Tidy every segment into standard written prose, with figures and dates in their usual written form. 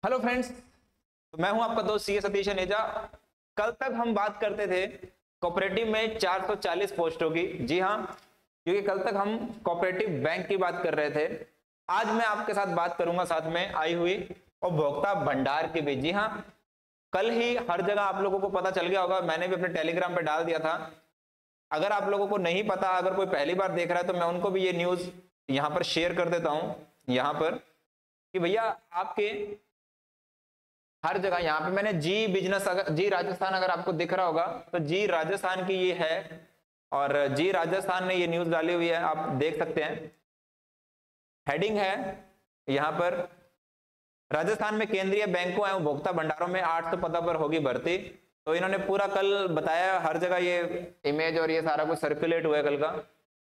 Hello friends, तो मैं हूं आपका दोस्त सीए सतीश अनेजा। कल तक हम बात करते थे कोऑपरेटिव में 440 पोस्टों की। जी हाँ, क्योंकि कल तक हम कोऑपरेटिव बैंक की बात कर रहे थे। आज मैं आपके साथ बात करूंगा साथ में आई हुई उपभोक्ता भंडार की भी। जी हाँ, कल ही हर जगह आप लोगों को पता चल गया होगा, मैंने भी अपने टेलीग्राम पे डाल दिया था। अगर आप लोगों को नहीं पता, अगर कोई पहली बार देख रहा है तो मैं उनको भी ये न्यूज यहाँ पर शेयर कर देता हूँ यहाँ पर कि भैया आपके हर जगह यहाँ पे मैंने जी बिजनेस, अगर जी राजस्थान अगर आपको दिख रहा होगा तो जी राजस्थान की ये है, और जी राजस्थान ने ये न्यूज डाली हुई है, आप देख सकते हैं। हेडिंग है यहाँ पर, राजस्थान में केंद्रीय बैंकों एवं उपभोक्ता भंडारों में 800 पदों पर होगी भर्ती। तो इन्होंने पूरा कल बताया, हर जगह ये इमेज और ये सारा कुछ सर्कुलेट हुआ है कल का।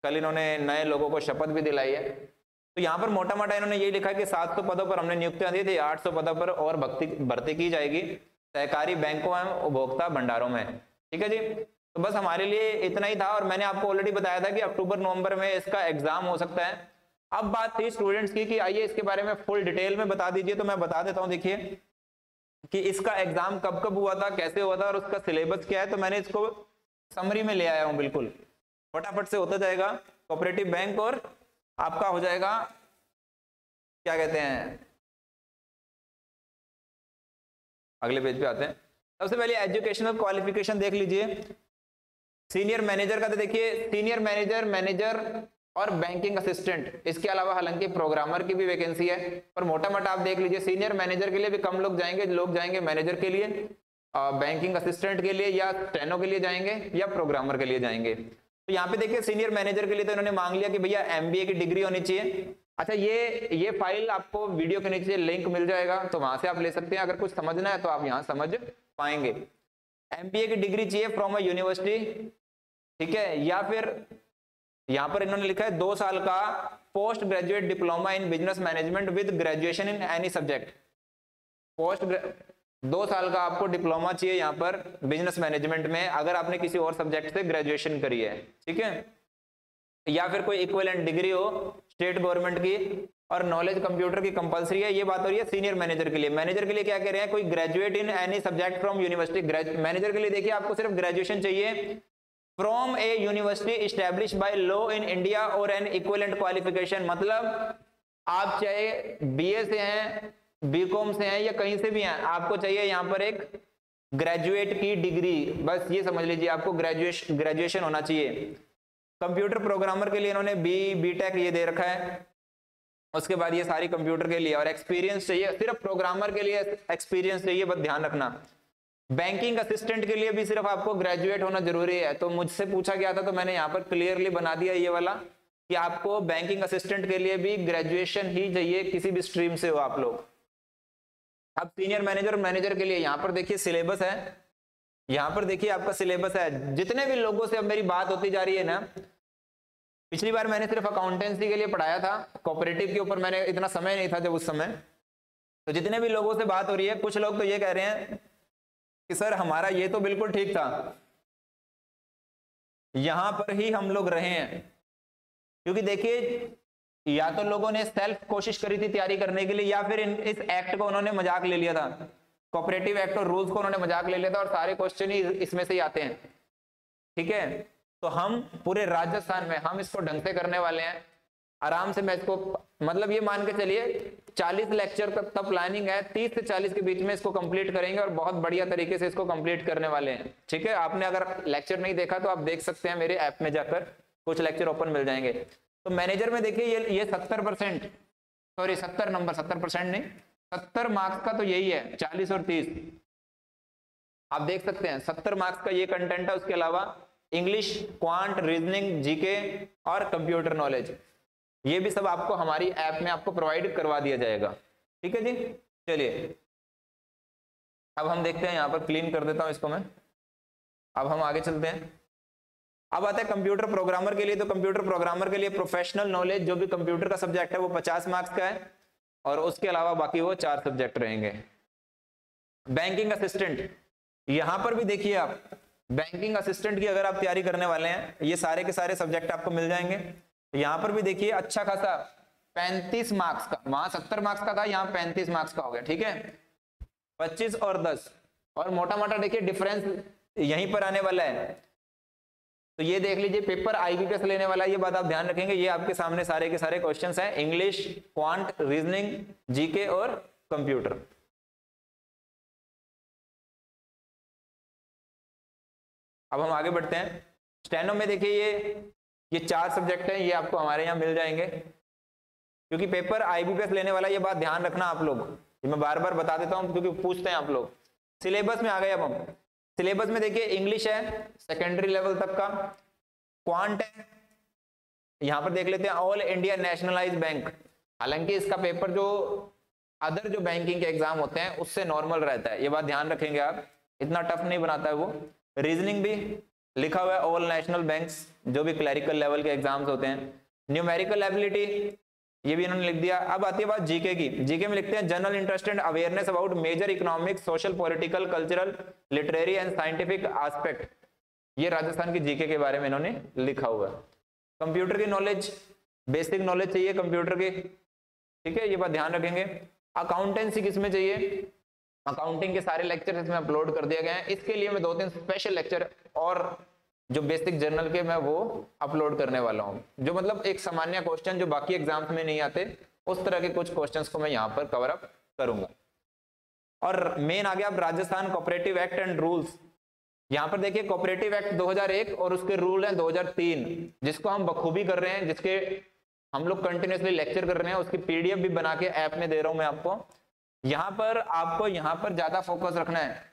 कल इन्होंने नए लोगों को शपथ भी दिलाई है। तो यहाँ पर मोटा मोटा इन्होंने यही लिखा कि 700 पदों पर हमने नियुक्तियां दी थी, 800 पदों पर और भर्ती की जाएगी सहकारी बैंकों एवं उपभोक्ता भंडारों में। ठीक है जी, तो बस हमारे लिए इतना ही था। और मैंने आपको ऑलरेडी बताया था कि अक्टूबर नवंबर में इसका एग्जाम हो सकता है। अब बात थी स्टूडेंट्स की कि आइए इसके बारे में फुल डिटेल में बता दीजिए, तो मैं बता देता हूँ। देखिए कि इसका एग्जाम कब कब हुआ था, कैसे हुआ था और उसका सिलेबस क्या है। तो मैंने इसको समरी में ले आया हूँ, बिल्कुल फटाफट से होता जाएगा। कोऑपरेटिव बैंक और आपका हो जाएगा, क्या कहते हैं, अगले पेज पे आते हैं। सबसे पहले एजुकेशनल क्वालिफिकेशन देख लीजिए। सीनियर मैनेजर का तो देखिए, सीनियर मैनेजर, मैनेजर और बैंकिंग असिस्टेंट, इसके अलावा हालांकि प्रोग्रामर की भी वैकेंसी है, पर मोटा मोटा आप देख लीजिए सीनियर मैनेजर के लिए भी कम लोग जाएंगे मैनेजर के लिए, बैंकिंग असिस्टेंट के लिए या स्टेनो के लिए जाएंगे या प्रोग्रामर के लिए जाएंगे। तो यहाँ पे देखिए सीनियर मैनेजर के लिए तो इन्होंने मांग लिया कि भैया एमबीए की डिग्री होनी चाहिए। अच्छा, ये फाइल आपको वीडियो के नीचे लिंक मिल जाएगा, तो वहां से आप ले सकते हैं। अगर कुछ समझना है तो आप यहाँ समझ पाएंगे। एमबीए की डिग्री चाहिए फ्रॉम अ यूनिवर्सिटी, ठीक है, या फिर यहाँ पर इन्होंने लिखा है 2 साल का post graduate diploma in business management with graduation in any subject. 2 साल का आपको डिप्लोमा चाहिए यहाँ पर बिजनेस मैनेजमेंट में, अगर आपने किसी और सब्जेक्ट से ग्रेजुएशन करी है, ठीक है, या फिर कोई इक्विवेलेंट डिग्री हो स्टेट गवर्नमेंट की, और नॉलेज कंप्यूटर की कंपलसरी है। ये बात हो रही है सीनियर मैनेजर के लिए। मैनेजर के लिए क्या कह रहे हैं, कोई graduate in any subject from university. Manager के लिए देखिए आपको सिर्फ ग्रेजुएशन चाहिए from A university establish by law in India और एन इक्विवेलेंट क्वालिफिकेशन। मतलब आप चाहे बीए से हैं, बीकॉम से हैं या कहीं से भी हैं, आपको चाहिए यहाँ पर एक ग्रेजुएट की डिग्री। बस ये समझ लीजिए आपको ग्रेजुएशन होना चाहिए। कंप्यूटर प्रोग्रामर के लिए इन्होंने बीटेक ये दे रखा है, उसके बाद ये सारी कंप्यूटर के लिए, और एक्सपीरियंस चाहिए, सिर्फ प्रोग्रामर के लिए एक्सपीरियंस चाहिए, बस ध्यान रखना। बैंकिंग असिस्टेंट के लिए भी सिर्फ आपको ग्रेजुएट होना जरूरी है। तो मुझसे पूछा गया था, तो मैंने यहाँ पर क्लियरली बना दिया ये वाला कि आपको बैंकिंग असिस्टेंट के लिए भी ग्रेजुएशन ही चाहिए, किसी भी स्ट्रीम से हो आप लोग। अब सीनियर मैनेजर और मैनेजर के लिए यहाँ पर देखिए सिलेबस है, यहाँ पर देखिए आपका सिलेबस है। जितने भी लोगों से अब मेरी बात होती जा रही है ना, पिछली बार मैंने सिर्फ अकाउंटेंसी के लिए पढ़ाया था, कोऑपरेटिव के ऊपर मैंने इतना समय नहीं था जब उस समय। तो जितने भी लोगों से बात हो रही है, कुछ लोग तो ये कह रहे हैं कि सर हमारा ये तो बिल्कुल ठीक था, यहां पर ही हम लोग रहे हैं। क्योंकि देखिए या तो लोगों ने सेल्फ कोशिश करी थी तैयारी करने के लिए, या फिर इस एक्ट को उन्होंने मजाक ले लिया था, कोऑपरेटिव एक्ट और रूल्स को उन्होंने मजाक ले लिया था, और सारे क्वेश्चन ही इसमें से ही आते हैं। ठीक है, तो हम पूरे राजस्थान में हम इसको ढंग से करने वाले हैं आराम से। मैं इसको मतलब ये मान के चलिए 40 लेक्चर तक प्लानिंग है, 30 से 40 के बीच में इसको कंप्लीट करेंगे और बहुत बढ़िया तरीके से इसको कंप्लीट करने वाले हैं। ठीक है, आपने अगर लेक्चर नहीं देखा तो आप देख सकते हैं मेरे ऐप में जाकर, कुछ लेक्चर ओपन मिल जाएंगे। तो मैनेजर में देखिए ये 70%, सॉरी 70 नंबर, 70% नहीं, 70 मार्क्स का तो यही है, 40 और 30 आप देख सकते हैं। 70 मार्क्स का ये कंटेंट है। उसके अलावा इंग्लिश, क्वांट, रीजनिंग, जीके और कंप्यूटर नॉलेज, ये भी सब आपको हमारी ऐप में आपको प्रोवाइड करवा दिया जाएगा। ठीक है जी, चलिए अब हम देखते हैं, यहाँ पर क्लीन कर देता हूं इसको मैं। अब हम आगे चलते हैं। अब आता है कंप्यूटर प्रोग्रामर के लिए। तो कंप्यूटर प्रोग्रामर के लिए प्रोफेशनल नॉलेज, जो भी कंप्यूटर का सब्जेक्ट है वो 50 मार्क्स का है, और उसके अलावा बाकी वो 4 सब्जेक्ट रहेंगे। बैंकिंग असिस्टेंट, यहां पर भी देखिए आप बैंकिंग असिस्टेंट की अगर आप तैयारी करने वाले हैं, ये सारे के सारे सब्जेक्ट आपको मिल जाएंगे। यहाँ पर भी देखिए अच्छा खासा 35 मार्क्स का, वहां 70 मार्क्स का था, यहाँ 35 मार्क्स का हो गया। ठीक है, 25 और 10, और मोटा मोटा देखिए डिफरेंस यहीं पर आने वाला है। तो ये देख लीजिए, पेपर आईबीपीएस लेने वाला है, ये बात आप ध्यान रखेंगे। ये आपके सामने सारे के सारे क्वेश्चंस हैं, इंग्लिश, क्वांट, रीजनिंग, जीके और कंप्यूटर। अब हम आगे बढ़ते हैं। स्टेनो में देखिए ये 4 सब्जेक्ट हैं, ये आपको हमारे यहाँ मिल जाएंगे, क्योंकि पेपर आईबीपीएस लेने वाला, ये बात ध्यान रखना आप लोग, ये मैं बार बार बता देता हूँ क्योंकि पूछते हैं आप लोग। सिलेबस में आ गए अब हम। सिलेबस में देखिए इंग्लिश है सेकेंडरी लेवल तक का, क्वांट है, यहां पर देख लेते हैं ऑल इंडिया नेशनलाइज बैंक। हालांकि इसका पेपर जो अदर जो बैंकिंग के एग्जाम होते हैं उससे नॉर्मल रहता है, ये बात ध्यान रखेंगे आप, इतना टफ नहीं बनाता है वो। रीजनिंग भी लिखा हुआ है ऑल नेशनल बैंक्स, जो भी क्लरिकल लेवल के एग्जाम्स होते हैं। न्यूमेरिकल एबिलिटी ये भी इन्होंने लिख दिया। अब आती है बात जीके की। जीके में लिखते हैं general interest and awareness about major economic, social, political, cultural, literary and scientific aspect. ये राजस्थान की जीके के बारे में इन्होंने लिखा हुआ है। कंप्यूटर की नॉलेज, बेसिक नॉलेज चाहिए कंप्यूटर की, ठीक है, ये बात ध्यान रखेंगे। अकाउंटेंसी किसमें चाहिए, अकाउंटिंग के सारे लेक्चर इसमें अपलोड कर दिए गए हैं। इसके लिए मैं 2-3 स्पेशल लेक्चर और जो बेसिक जर्नल के मैं वो अपलोड करने वाला हूँ, जो मतलब एक सामान्य क्वेश्चन जो बाकी एग्जाम्स में नहीं आते, उस तरह के कुछ क्वेश्चंस को मैं यहाँ पर कवर अप करूंगा। और मेन आ गया अब Rajasthan cooperative act and rules. यहाँ पर देखिए कोऑपरेटिव एक्ट 2001 और उसके रूल है 2003, जिसको हम बखूबी कर रहे हैं, जिसके हम लोग कंटिन्यूसली लेक्चर कर रहे हैं, उसकी पीडीएफ भी बना के ऐप में दे रहा हूं मैं आपको। यहाँ पर आपको यहाँ पर ज्यादा फोकस रखना है,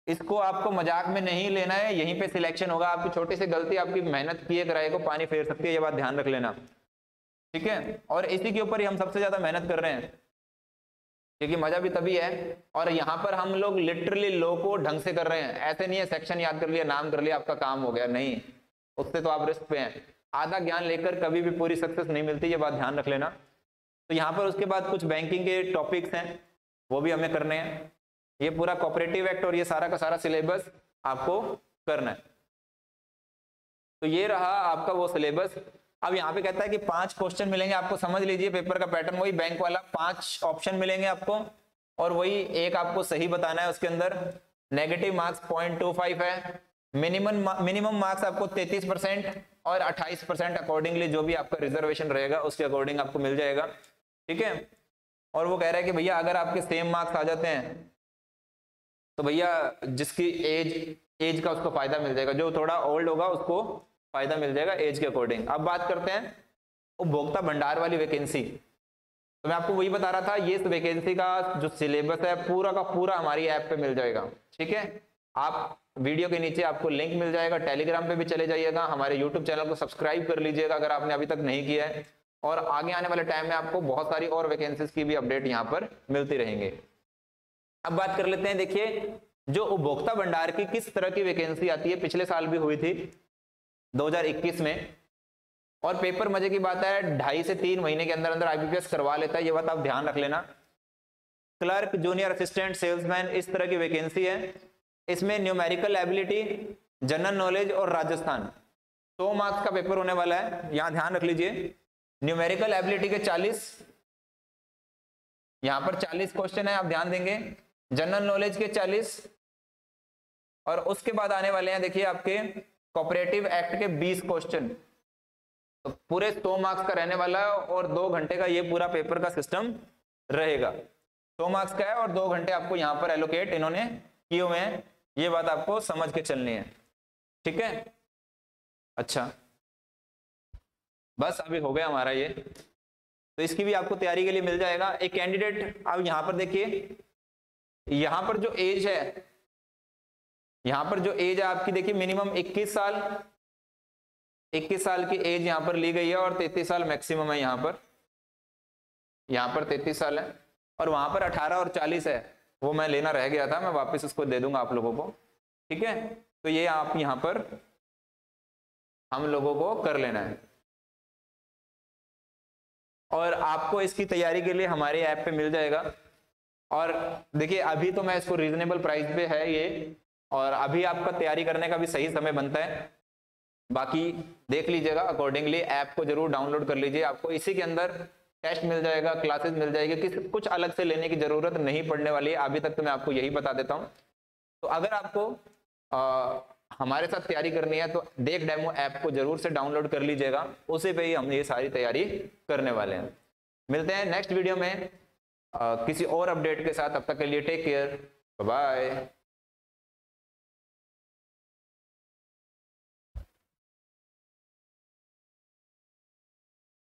इसको आपको मजाक में नहीं लेना है, यहीं पे सिलेक्शन होगा। आपकी छोटी सी गलती आपकी मेहनत किए कराए को पानी फेर सकती है, ये बात ध्यान रख लेना, ठीक है। और इसी के ऊपर ही हम सबसे ज्यादा मेहनत कर रहे हैं, क्योंकि मजा भी तभी है। और यहाँ पर हम लोग लिटरली लो को ढंग से कर रहे हैं, ऐसे नहीं है सेक्शन याद कर लिया, नाम कर लिया, आपका काम हो गया, नहीं, उससे तो आप रिस्क पे हैं। आधा ज्ञान लेकर कभी भी पूरी सक्सेस नहीं मिलती, ये बात ध्यान रख लेना। तो यहाँ पर उसके बाद कुछ बैंकिंग के टॉपिक्स हैं, वो भी हमें करने हैं। ये पूरा कोऑपरेटिव एक्ट और ये सारा का सारा सिलेबस आपको करना है। तो ये रहा आपका वो सिलेबस। अब यहाँ पे कहता है कि 5 क्वेश्चन मिलेंगे आपको, समझ लीजिए पेपर का पैटर्न वही बैंक वाला, 5 ऑप्शन मिलेंगे आपको और वही एक आपको सही बताना है। उसके अंदर नेगेटिव मार्क्स 0.25 है, मिनिमम मार्क्स आपको 33% और 28% अकॉर्डिंगली जो भी आपका रिजर्वेशन रहेगा उसके अकॉर्डिंग आपको मिल जाएगा, ठीक है। और वो कह रहा है कि भैया अगर आपके सेम मार्क्स आ जाते हैं तो भैया जिसकी एज का उसको फायदा मिल जाएगा, जो थोड़ा ओल्ड होगा उसको फायदा मिल जाएगा एज के अकॉर्डिंग। अब बात करते हैं उपभोक्ता भंडार वाली वैकेंसी। तो मैं आपको वही बता रहा था, ये वैकेंसी का जो सिलेबस है पूरा का पूरा हमारी ऐप पे मिल जाएगा, ठीक है। आप वीडियो के नीचे आपको लिंक मिल जाएगा, टेलीग्राम पे भी चले जाइएगा, हमारे यूट्यूब चैनल को सब्सक्राइब कर लीजिएगा अगर आपने अभी तक नहीं किया है। और आगे आने वाले टाइम में आपको बहुत सारी और वैकेंसीज की भी अपडेट यहाँ पर मिलती रहेंगे। अब बात कर लेते हैं, देखिए जो उपभोक्ता भंडार की किस तरह की वैकेंसी आती है, पिछले साल भी हुई थी 2021 में, और पेपर मजे की बात है 2.5 से 3 महीने के अंदर अंदर आईबीपीएस करवा लेता है, ये बात आप ध्यान रख लेना। क्लर्क, जूनियर असिस्टेंट, सेल्समैन, इस तरह की वैकेंसी है। इसमें न्यूमेरिकल एबिलिटी, जनरल नॉलेज और राजस्थान, 100 मार्क्स का पेपर होने वाला है, यहां ध्यान रख लीजिए। न्यूमेरिकल एबिलिटी के 40, यहां पर 40 क्वेश्चन है, आप ध्यान देंगे। जनरल नॉलेज के 40 और उसके बाद आने वाले हैं देखिए आपके कोऑपरेटिव एक्ट के 20 क्वेश्चन। तो पूरे 100 मार्क्स का रहने वाला है और 2 घंटे का ये पूरा पेपर का सिस्टम रहेगा। 100 मार्क्स का है और 2 घंटे आपको यहाँ पर एलोकेट इन्होंने किए हुए हैं, ये बात आपको समझ के चलनी है, ठीक है। अच्छा, बस अभी हो गया हमारा ये, तो इसकी भी आपको तैयारी के लिए मिल जाएगा। एक कैंडिडेट, अब यहाँ पर देखिए, यहाँ पर जो एज है, यहाँ पर जो एज है आपकी देखिए मिनिमम 21 साल, 21 साल की एज यहाँ पर ली गई है और 33 साल मैक्सिमम है यहाँ पर 33 साल है। और वहां पर 18 और 40 है, वो मैं लेना रह गया था, मैं वापस उसको दे दूंगा आप लोगों को, ठीक है। तो ये आप यहाँ पर हम लोगों को कर लेना है। और आपको इसकी तैयारी के लिए हमारे ऐप पे मिल जाएगा। और देखिए अभी तो मैं इसको रीजनेबल प्राइस पे है ये, और अभी आपका तैयारी करने का भी सही समय बनता है। बाकी देख लीजिएगा अकॉर्डिंगली, ऐप को जरूर डाउनलोड कर लीजिए। आपको इसी के अंदर टेस्ट मिल जाएगा, क्लासेस मिल जाएगी, कुछ अलग से लेने की जरूरत नहीं पड़ने वाली है। अभी तक तो मैं आपको यही बता देता हूँ। तो अगर आपको हमारे साथ तैयारी करनी है तो देख डेमो ऐप को जरूर से डाउनलोड कर लीजिएगा, उसी पे ही हम ये सारी तैयारी करने वाले हैं। मिलते हैं नेक्स्ट वीडियो में किसी और अपडेट के साथ। तब तक के लिए टेक केयर, बाय।